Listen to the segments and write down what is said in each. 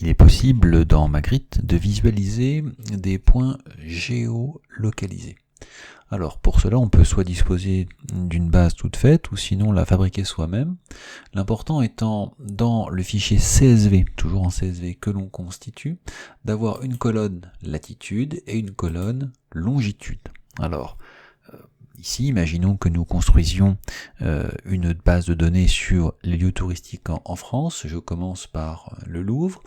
il est possible dans Magritte de visualiser des points géolocalisés. Alors pour cela, on peut soit disposer d'une base toute faite, ou sinon la fabriquer soi-même. L'important étant, dans le fichier CSV, toujours en CSV que l'on constitue, d'avoir une colonne latitude et une colonne longitude. Alors, ici, imaginons que nous construisions une base de données sur les lieux touristiques en France. Je commence par le Louvre.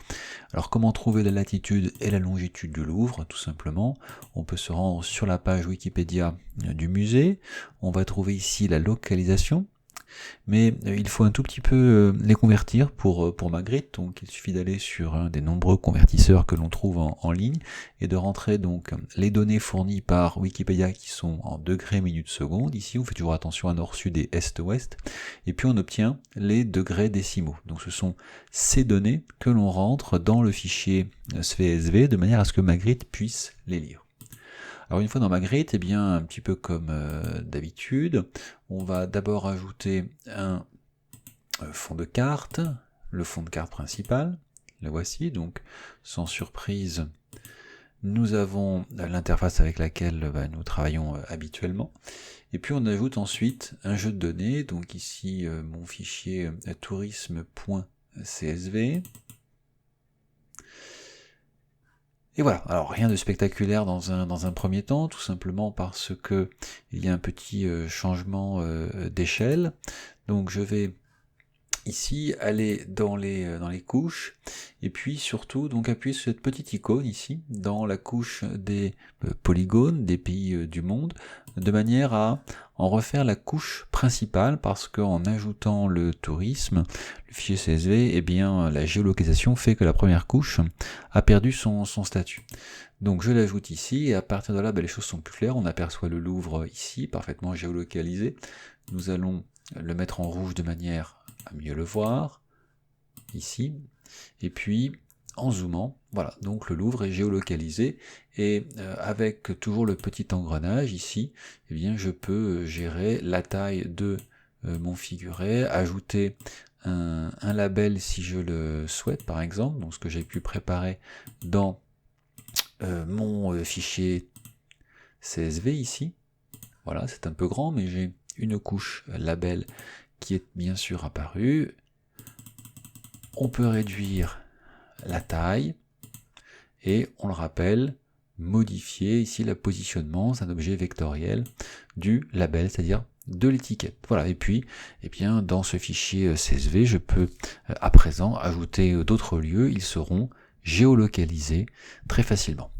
Alors comment trouver la latitude et la longitude du Louvre? Tout simplement, on peut se rendre sur la page Wikipédia du musée. On va trouver ici la localisation. Mais il faut un tout petit peu les convertir pour Magritte, donc il suffit d'aller sur un des nombreux convertisseurs que l'on trouve en ligne et de rentrer donc les données fournies par Wikipédia qui sont en degrés, minutes, secondes. Ici on fait toujours attention à nord, sud et est, ouest, et puis on obtient les degrés décimaux. Donc ce sont ces données que l'on rentre dans le fichier CSV de manière à ce que Magritte puisse les lire. Alors une fois dans Magritte, eh bien un petit peu comme d'habitude, on va d'abord ajouter un fond de carte, le fond de carte principal, le voici, donc sans surprise, nous avons l'interface avec laquelle nous travaillons habituellement, et puis on ajoute ensuite un jeu de données, donc ici mon fichier tourisme.csv. Et voilà, alors rien de spectaculaire dans un premier temps, tout simplement parce que il y a un petit changement d'échelle. Donc je vais ici aller dans les couches, et puis surtout donc appuyer sur cette petite icône ici, dans la couche des polygones, des pays du monde, de manière à en refaire la couche principale, parce qu'en ajoutant le tourisme, le fichier CSV, eh bien la géolocalisation fait que la première couche a perdu son statut. Donc je l'ajoute ici, et à partir de là, les choses sont plus claires. On aperçoit le Louvre ici, parfaitement géolocalisé. Nous allons le mettre en rouge de manière à mieux le voir, ici, et puis en zoomant, voilà, donc le Louvre est géolocalisé, et avec toujours le petit engrenage ici, eh bien je peux gérer la taille de mon figuré, ajouter un label si je le souhaite par exemple, donc ce que j'ai pu préparer dans mon fichier CSV ici. Voilà, c'est un peu grand, mais j'ai une couche label qui est bien sûr apparue. On peut réduire la taille et on le rappelle, modifier ici le positionnement, c'est un objet vectoriel du label, c'est-à-dire de l'étiquette. Voilà, et puis eh bien, dans ce fichier CSV, je peux à présent ajouter d'autres lieux, ils seront géolocalisés très facilement.